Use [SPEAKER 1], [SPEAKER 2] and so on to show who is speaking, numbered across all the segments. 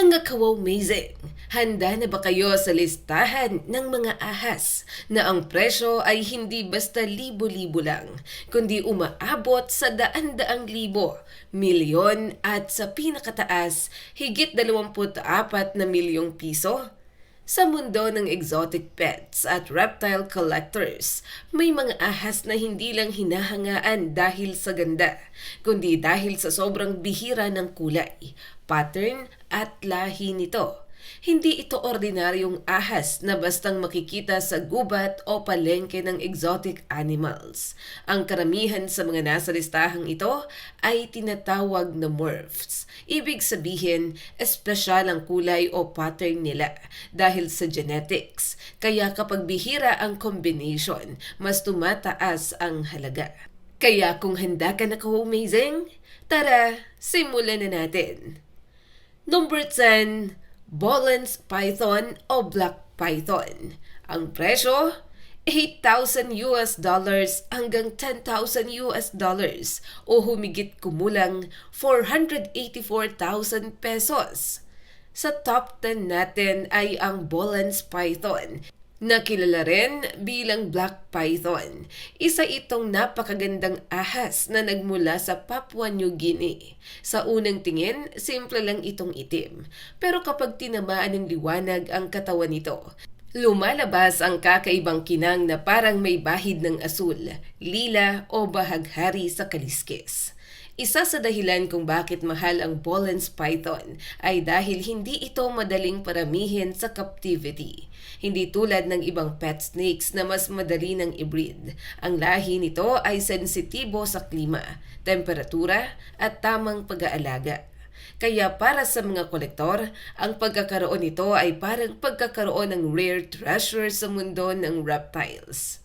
[SPEAKER 1] Mga ka-amazing, handa na ba kayo sa listahan ng mga ahas na ang presyo ay hindi basta libo-libo lang, kundi umaabot sa daan-daang libo, milyon at sa pinakataas, higit 24 na milyong piso? Sa mundo ng exotic pets at reptile collectors, may mga ahas na hindi lang hinahangaan dahil sa ganda, kundi dahil sa sobrang bihira ng kulay, pattern at lahi nito. Hindi ito ordinaryong ahas na bastang makikita sa gubat o palengke ng exotic animals. Ang karamihan sa mga nasa listahang ito ay tinatawag na morphs. Ibig sabihin, espesyal ang kulay o pattern nila dahil sa genetics. Kaya kapag bihira ang combination, mas tumataas ang halaga. Kaya kung handa ka na ka-amazing, tara, simulan na natin. Number 10, Boelen's Python o Black Python. Ang presyo, $8,000 hanggang $10,000 o humigit kumulang 484,000 pesos. Sa top 10 natin ay ang Boelen's Python, na kilala rin bilang Black Python. Isa itong napakagandang ahas na nagmula sa Papua New Guinea. Sa unang tingin, simple lang itong itim. Pero kapag tinamaan ng liwanag ang katawan nito, lumalabas ang kakaibang kinang na parang may bahid ng asul, lila o bahaghari sa kaliskis. Isa sa dahilan kung bakit mahal ang Boelen's Python ay dahil hindi ito madaling paramihin sa captivity. Hindi tulad ng ibang pet snakes na mas madali ng i-breed. Ang lahi nito ay sensitibo sa klima, temperatura at tamang pag-aalaga. Kaya para sa mga kolektor, ang pagkakaroon nito ay parang pagkakaroon ng rare treasure sa mundo ng reptiles.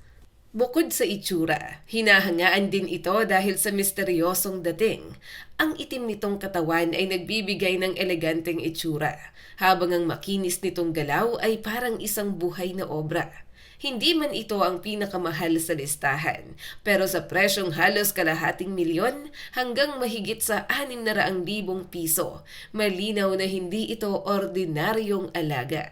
[SPEAKER 1] Bukod sa itsura, hinahangaan din ito dahil sa misteryosong dating. Ang itim nitong katawan ay nagbibigay ng eleganteng itsura, habang ang makinis nitong galaw ay parang isang buhay na obra. Hindi man ito ang pinakamahal sa listahan, pero sa presyong halos kalahating milyon hanggang mahigit sa 600,000 piso, malinaw na hindi ito ordinaryong alaga.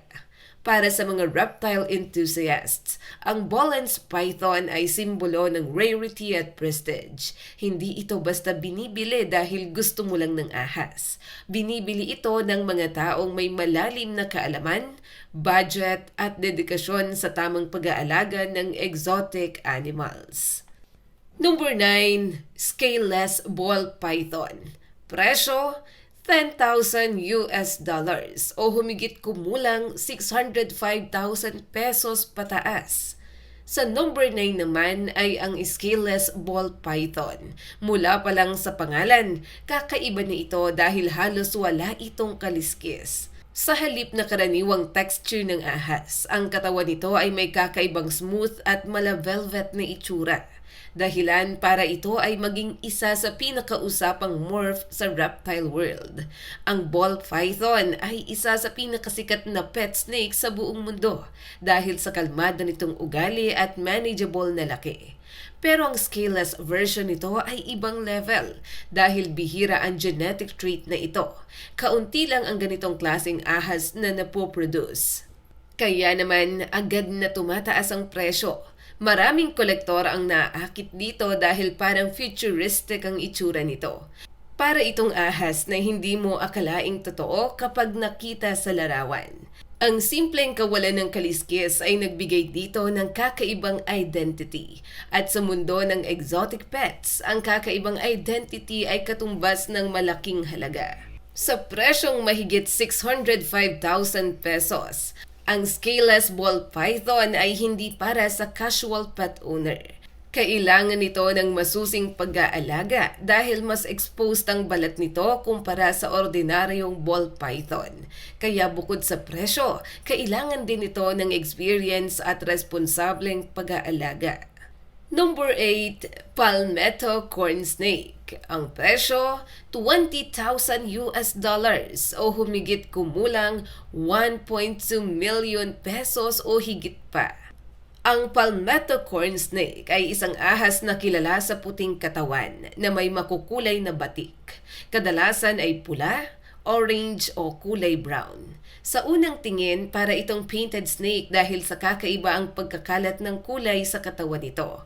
[SPEAKER 1] Para sa mga reptile enthusiasts, ang Boelen's Python ay simbolo ng rarity at prestige. Hindi ito basta binibili dahil gusto mo lang ng ahas. Binibili ito ng mga taong may malalim na kaalaman, budget at dedikasyon sa tamang pag-aalaga ng exotic animals. Number 9, Scaleless Ball Python. Presyo, $10,000 o humigit kumulang 605,000 pesos pataas. Sa number 9 naman ay ang Scaleless Ball Python. Mula pa lang sa pangalan, kakaiba na ito dahil halos wala itong kaliskis. Sa halip na karaniwang texture ng ahas, ang katawan nito ay may kakaibang smooth at mala-velvet na itsura. Dahilan para ito ay maging isa sa pinakausapang morph sa reptile world. Ang ball python ay isa sa pinakasikat na pet snake sa buong mundo dahil sa kalmada nitong ugali at manageable na laki. Pero ang scaleless version nito ay ibang level dahil bihira ang genetic trait na ito. Kaunti lang ang ganitong klaseng ahas na napoproduce. Kaya naman agad na tumataas ang presyo. Maraming kolektor ang naaakit dito dahil parang futuristic ang itsura nito. Para itong ahas na hindi mo akalaing totoo kapag nakita sa larawan. Ang simpleng kawalan ng kaliskis ay nagbigay dito ng kakaibang identity. At sa mundo ng exotic pets, ang kakaibang identity ay katumbas ng malaking halaga. Sa presyong mahigit 605,000 pesos, ang Scaleless Ball Python ay hindi para sa casual pet owner. Kailangan nito ng masusing pag-aalaga dahil mas exposed ang balat nito kumpara sa ordinaryong ball python. Kaya bukod sa presyo, kailangan din ito ng experience at responsableng pag-aalaga. Number 8, Palmetto Corn Snake. Ang presyo, $20,000 o humigit kumulang 1.2 million pesos o higit pa. Ang Palmetto Corn Snake ay isang ahas na kilala sa puting katawan na may makukulay na batik. Kadalasan ay pula, orange o kulay brown. Sa unang tingin, para itong painted snake dahil sa kakaiba ang pagkakalat ng kulay sa katawan nito.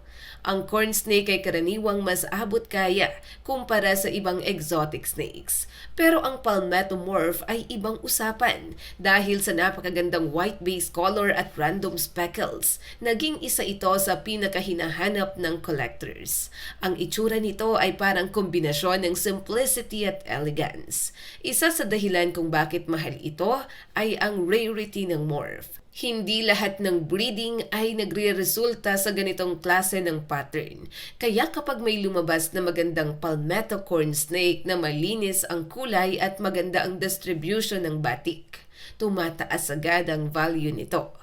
[SPEAKER 1] Ang corn snake ay karaniwang mas abot kaya kumpara sa ibang exotic snakes. Pero ang palmettomorph ay ibang usapan dahil sa napakagandang white base color at random speckles. Naging isa ito sa pinakahinahanap ng collectors. Ang itsura nito ay parang kombinasyon ng simplicity at elegance. Isa sa dahilan kung bakit mahal ito ay ang rarity ng morph. Hindi lahat ng breeding ay nagre-resulta sa ganitong klase ng pattern. Kaya kapag may lumabas na magandang palmetto corn snake na malinis ang kulay at maganda ang distribution ng batik, tumataas agad ang value nito.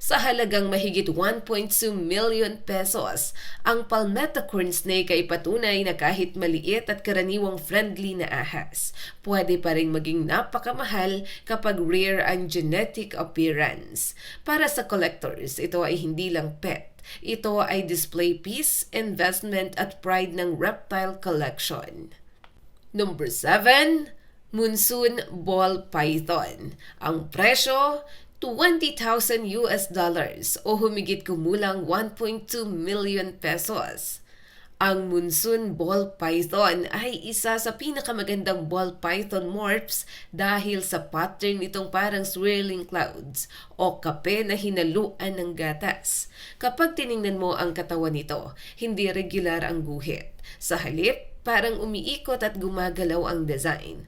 [SPEAKER 1] Sa halagang mahigit 1.2 million pesos, ang palmetto corn snake ay patunay na kahit maliit at karaniwang friendly na ahas, pwede pa rin maging napakamahal kapag rare ang genetic appearance. Para sa collectors, ito ay hindi lang pet. Ito ay display piece, investment at pride ng reptile collection. Number 7, Monsoon Ball Python. Ang presyo, $20,000 o humigit kumulang 1.2 million pesos. Ang Monsoon Ball Python ay isa sa pinakamagandang ball python morphs dahil sa pattern nitong parang swirling clouds o kape na hinaluan ng gatas. Kapag tiningnan mo ang katawan nito, hindi regular ang guhit. Sa halip, parang umiikot at gumagalaw ang design.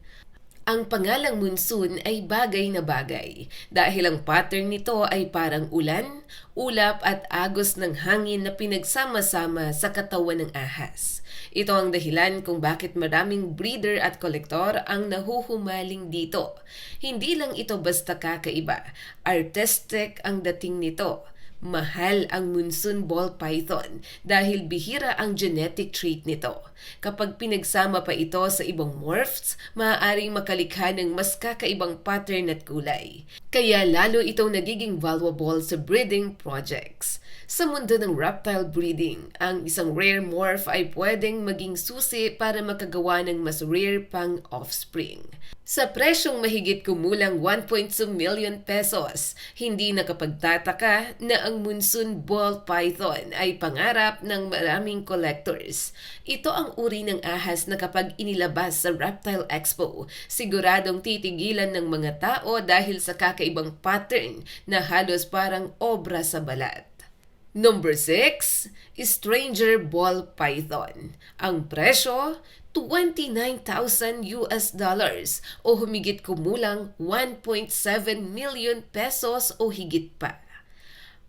[SPEAKER 1] Ang pangalang monsoon ay bagay na bagay dahil ang pattern nito ay parang ulan, ulap at agos ng hangin na pinagsama-sama sa katawan ng ahas. Ito ang dahilan kung bakit maraming breeder at kolektor ang nahuhumaling dito. Hindi lang ito basta kakaiba, artistic ang dating nito. Mahal ang monsoon ball python dahil bihira ang genetic trait nito. Kapag pinagsama pa ito sa ibang morphs, maaaring makalikha ng mas kakaibang pattern at kulay. Kaya lalo itong nagiging valuable sa breeding projects. Sa mundo ng reptile breeding, ang isang rare morph ay pwedeng maging susi para makagawa ng mas rare pang offspring. Sa presyong mahigit kumulang 1.2 million pesos, hindi nakapagtataka na ang monsoon ball python ay pangarap ng maraming collectors. Ito ang uri ng ahas na kapag inilabas sa Reptile Expo, siguradong titigilan ng mga tao dahil sa kakaibang pattern na halos parang obra sa balat. Number 6, Stranger Ball Python. Ang presyo, $29,000 o humigit kumulang 1.7 million pesos o higit pa.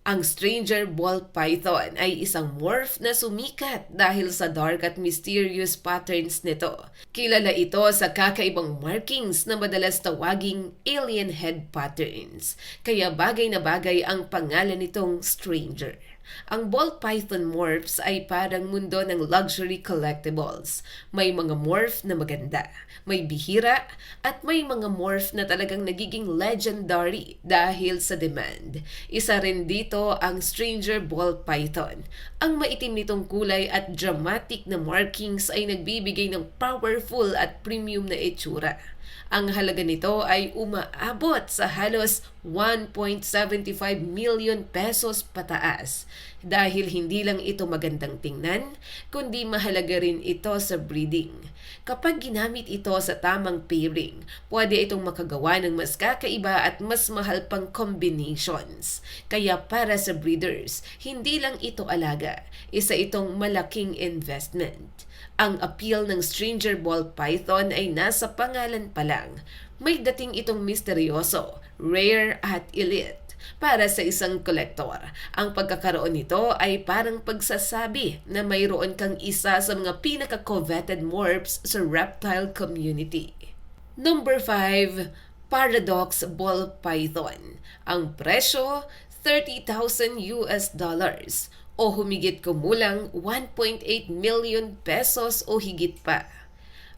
[SPEAKER 1] Ang Stranger Ball Python ay isang morph na sumikat dahil sa dark at mysterious patterns nito. Kilala ito sa kakaibang markings na madalas tawaging alien head patterns. Kaya bagay na bagay ang pangalan nitong Stranger. Ang ball python morphs ay parang mundo ng luxury collectibles. May mga morph na maganda, may bihira, at may mga morph na talagang nagiging legendary dahil sa demand. Isa rin dito ang Stranger Ball Python. Ang maitim nitong kulay at dramatic na markings ay nagbibigay ng powerful at premium na itsura. Ang halaga nito ay umaabot sa halos 1.75 million pesos pataas dahil hindi lang ito magandang tingnan, kundi mahalaga rin ito sa breeding. Kapag ginamit ito sa tamang pairing, pwede itong makagawa ng mas kakaiba at mas mahal pang combinations. Kaya para sa breeders, hindi lang ito alaga, isa itong malaking investment. Ang appeal ng Stranger Ball Python ay nasa pangalan pa lang. May dating itong misteryoso, rare at elite. Para sa isang kolektor, ang pagkakaroon nito ay parang pagsasabi na mayroon kang isa sa mga pinaka-coveted morphs sa reptile community. Number 5, Paradox Ball Python. Ang presyo, $30,000 o humigit kumulang 1.8 million pesos o higit pa.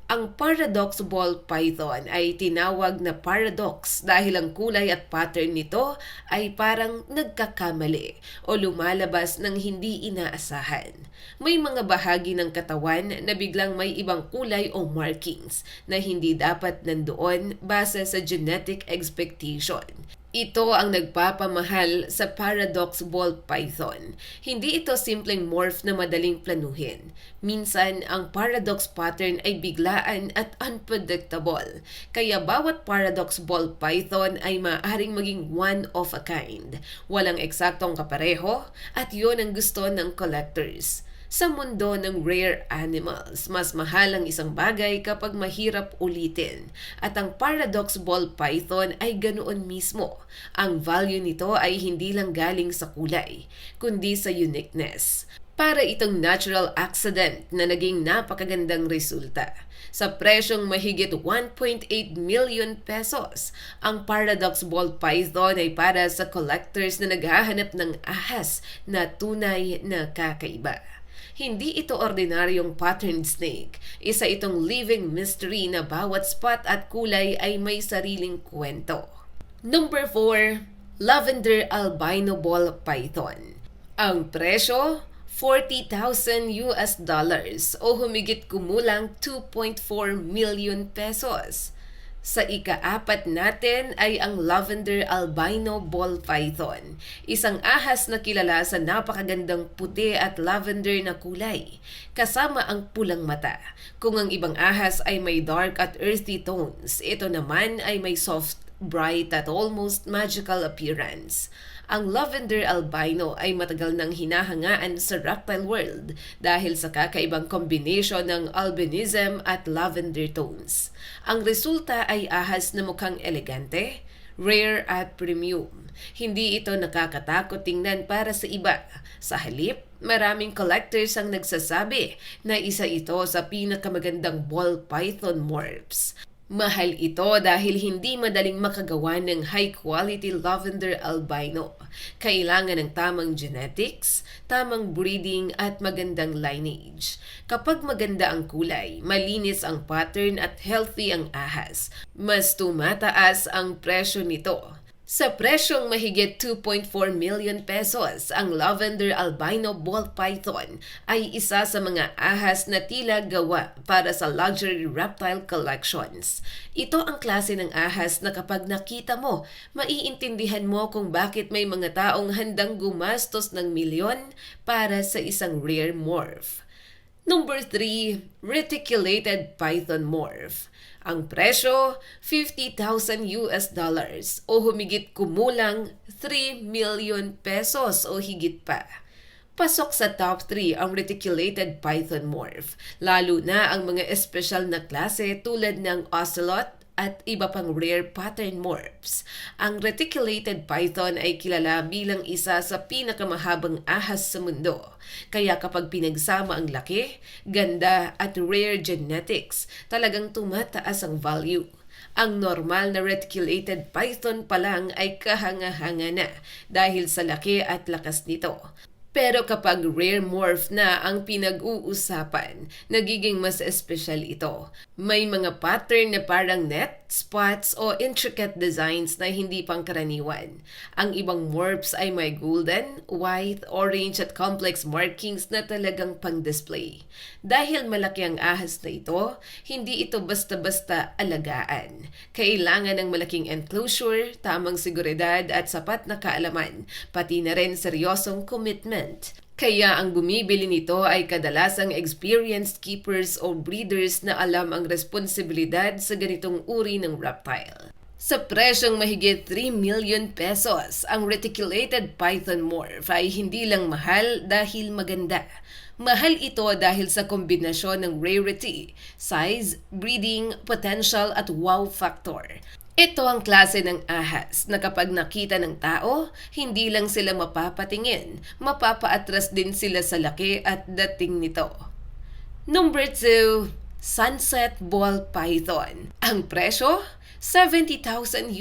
[SPEAKER 1] Ang paradox ball python ay tinawag na paradox dahil ang kulay at pattern nito ay parang nagkakamali o lumalabas ng hindi inaasahan. May mga bahagi ng katawan na biglang may ibang kulay o markings na hindi dapat nandoon base sa genetic expectation. Ito ang nagpapamahal sa paradox ball python. Hindi ito simpleng morph na madaling planuhin. Minsan, ang paradox pattern ay biglaan at unpredictable. Kaya bawat paradox ball python ay maaaring maging one of a kind. Walang eksaktong kapareho at yon ang gusto ng collectors. Sa mundo ng rare animals, mas mahal ang isang bagay kapag mahirap ulitin. At ang paradox ball python ay ganoon mismo. Ang value nito ay hindi lang galing sa kulay, kundi sa uniqueness. Para itong natural accident na naging napakagandang resulta. Sa presyong mahigit 1.8 million pesos, ang paradox ball python ay para sa collectors na naghahanap ng ahas na tunay na kakaiba. Hindi ito ordinaryong patterned snake. Isa itong living mystery na bawat spot at kulay ay may sariling kwento. Number 4, Lavender Albino Ball Python. Ang presyo, $40,000 o humigit kumulang 2.4 million pesos. Sa ika-4 natin ay ang Lavender Albino Ball Python, isang ahas na kilala sa napakagandang puti at lavender na kulay, kasama ang pulang mata. Kung ang ibang ahas ay may dark at earthy tones, ito naman ay may soft, bright at almost magical appearance. Ang Lavender Albino ay matagal nang hinahangaan sa reptile world dahil sa kakaibang kombinasyon ng albinism at lavender tones. Ang resulta ay ahas na mukhang elegante, rare at premium. Hindi ito nakakatakot tingnan para sa iba. Sa halip, maraming collectors ang nagsasabi na isa ito sa pinakamagandang ball python morphs. Mahal ito dahil hindi madaling makagawa ng high-quality lavender albino. Kailangan ng tamang genetics, tamang breeding at magandang lineage. Kapag maganda ang kulay, malinis ang pattern at healthy ang ahas, mas tumataas ang presyo nito. Sa presyong mahigit 2.4 million pesos, ang Lavender Albino Ball Python ay isa sa mga ahas na tila gawa para sa luxury reptile collections. Ito ang klase ng ahas na kapag nakita mo, maiintindihan mo kung bakit may mga taong handang gumastos ng milyon para sa isang rare morph. Number 3, Reticulated Python Morph. Ang presyo, $50,000 o humigit kumulang 3 million pesos o higit pa. Pasok sa top 3 ang reticulated python morph, lalo na ang mga espesyal na klase tulad ng ocelot at iba pang rare pattern morphs. Ang reticulated python ay kilala bilang isa sa pinakamahabang ahas sa mundo. Kaya kapag pinagsama ang laki, ganda at rare genetics, talagang tumataas ang value. Ang normal na reticulated python pa lang ay kahanga-hanga na dahil sa laki at lakas nito. Pero kapag rare morph na ang pinag-uusapan, nagiging mas espesyal ito. May mga pattern na parang net, spots o intricate designs na hindi pangkaraniwan. Ang ibang morphs ay may golden, white, orange at complex markings na talagang pang-display. Dahil malaki ang ahas na ito, hindi ito basta-basta alagaan. Kailangan ng malaking enclosure, tamang seguridad at sapat na kaalaman, pati na rin seryosong commitment. Kaya ang bumibili nito ay kadalasang experienced keepers o breeders na alam ang responsibilidad sa ganitong uri ng reptile. Sa presyong mahigit 3 million pesos, ang reticulated python morph ay hindi lang mahal dahil maganda. Mahal ito dahil sa kombinasyon ng rarity, size, breeding, potential at wow factor. Ito ang klase ng ahas na kapag nakita ng tao, hindi lang sila mapapatingin, mapapaatras din sila sa laki at dating nito. Number 2, Sunset Ball Python. Ang presyo, $70,000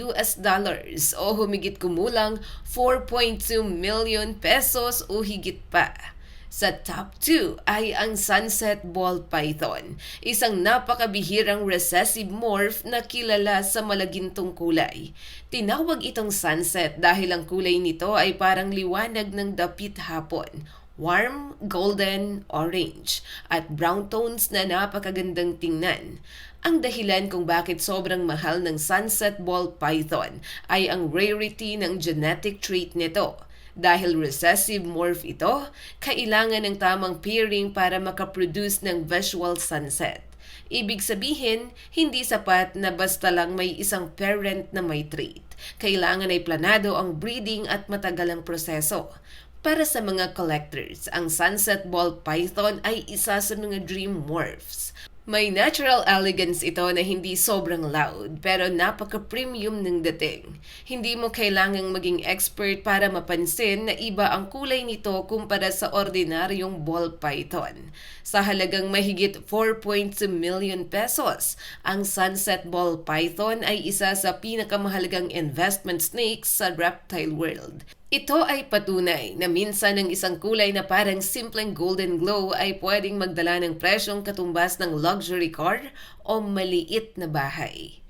[SPEAKER 1] o humigit kumulang 4.2 million pesos o higit pa. Sa top 2 ay ang sunset ball python, isang napakabihirang recessive morph na kilala sa malagintong kulay. Tinawag itong sunset dahil ang kulay nito ay parang liwanag ng dapit hapon, warm, golden, orange, at brown tones na napakagandang tingnan. Ang dahilan kung bakit sobrang mahal ng sunset ball python ay ang rarity ng genetic trait nito. Dahil recessive morph ito, kailangan ng tamang pairing para makaproduce ng visual sunset. Ibig sabihin, hindi sapat na basta lang may isang parent na may trait. Kailangan ay planado ang breeding at matagal ang proseso. Para sa mga collectors, ang sunset ball python ay isa sa mga dream morphs. May natural elegance ito na hindi sobrang loud pero napaka-premium ng dating. Hindi mo kailangang maging expert para mapansin na iba ang kulay nito kumpara sa ordinaryong ball python. Sa halagang mahigit 4.2 million pesos, ang sunset ball python ay isa sa pinakamahalagang investment snakes sa reptile world. Ito ay patunay na minsan ang isang kulay na parang simpleng golden glow ay pwedeng magdala ng presyong katumbas ng luxury car o maliit na bahay.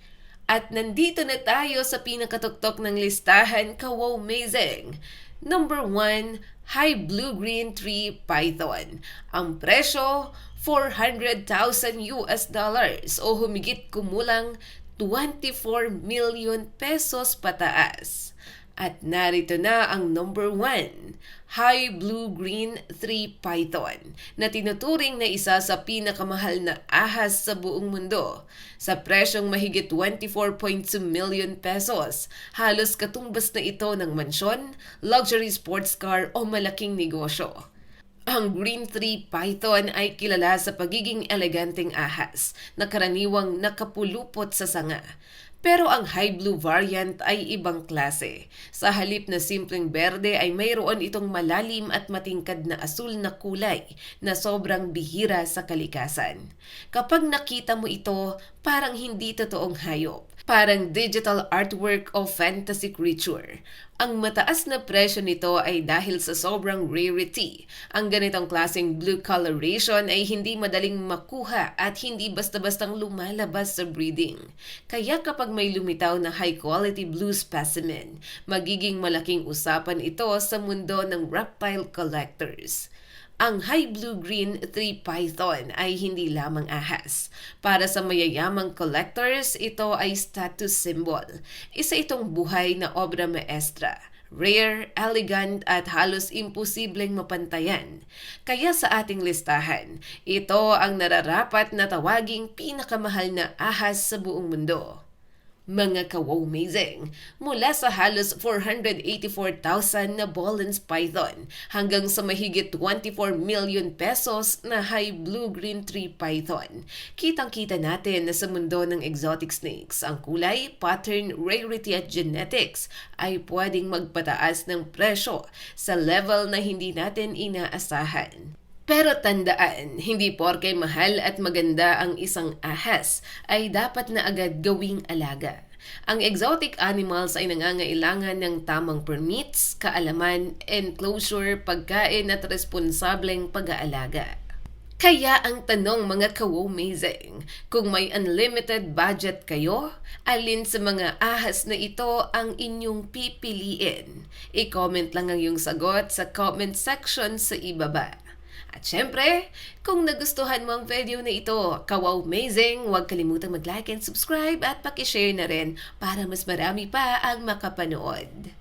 [SPEAKER 1] At nandito na tayo sa pinakatuktok ng listahan, ka-wow-mazing! Number 1, High Blue-Green Tree Python. Ang presyo, $400,000 o humigit kumulang 24 million pesos pataas. At narito na ang number 1, High Blue-Green Tree Python, na tinuturing na isa sa pinakamahal na ahas sa buong mundo. Sa presyong mahigit 24.2 million pesos, halos katumbas na ito ng mansyon, luxury sports car o malaking negosyo. Ang Green Tree Python ay kilala sa pagiging eleganteng ahas na karaniwang nakapulupot sa sanga. Pero ang high blue variant ay ibang klase. Sa halip na simpleng berde ay mayroon itong malalim at matingkad na asul na kulay na sobrang bihira sa kalikasan. Kapag nakita mo ito, parang hindi totoong hayop. Parang digital artwork o fantasy creature. Ang mataas na presyo nito ay dahil sa sobrang rarity. Ang ganitong klaseng blue coloration ay hindi madaling makuha at hindi basta-bastang lumalabas sa breeding. Kaya kapag may lumitaw na high-quality blue specimen, magiging malaking usapan ito sa mundo ng reptile collectors. Ang High Blue-Green Tree Python ay hindi lamang ahas. Para sa mayayamang collectors, ito ay status symbol. Isa itong buhay na obra maestra. Rare, elegant at halos imposibleng mapantayan. Kaya sa ating listahan, ito ang nararapat na tawaging pinakamahal na ahas sa buong mundo. Mga ka-wow-mazing, mula sa halos 484,000 na Boelen's Python hanggang sa mahigit 24 million pesos na High Blue-Green Tree Python. Kitang-kita natin na sa mundo ng exotic snakes, ang kulay, pattern, rarity at genetics ay pwedeng magpataas ng presyo sa level na hindi natin inaasahan. Pero tandaan, hindi porke mahal at maganda ang isang ahas ay dapat na agad gawing alaga. Ang exotic animals ay nangangailangan ng tamang permits, kaalaman, enclosure, pagkain at responsableng pag-aalaga. Kaya ang tanong mga ka-wow-mazing, kung may unlimited budget kayo, alin sa mga ahas na ito ang inyong pipiliin? I-comment lang ang iyong sagot sa comment section sa ibaba. At syempre, kung nagustuhan mo ang video na ito, ka-wow-mazing, huwag kalimutang mag-like and subscribe at pakishare na rin para mas marami pa ang makapanood.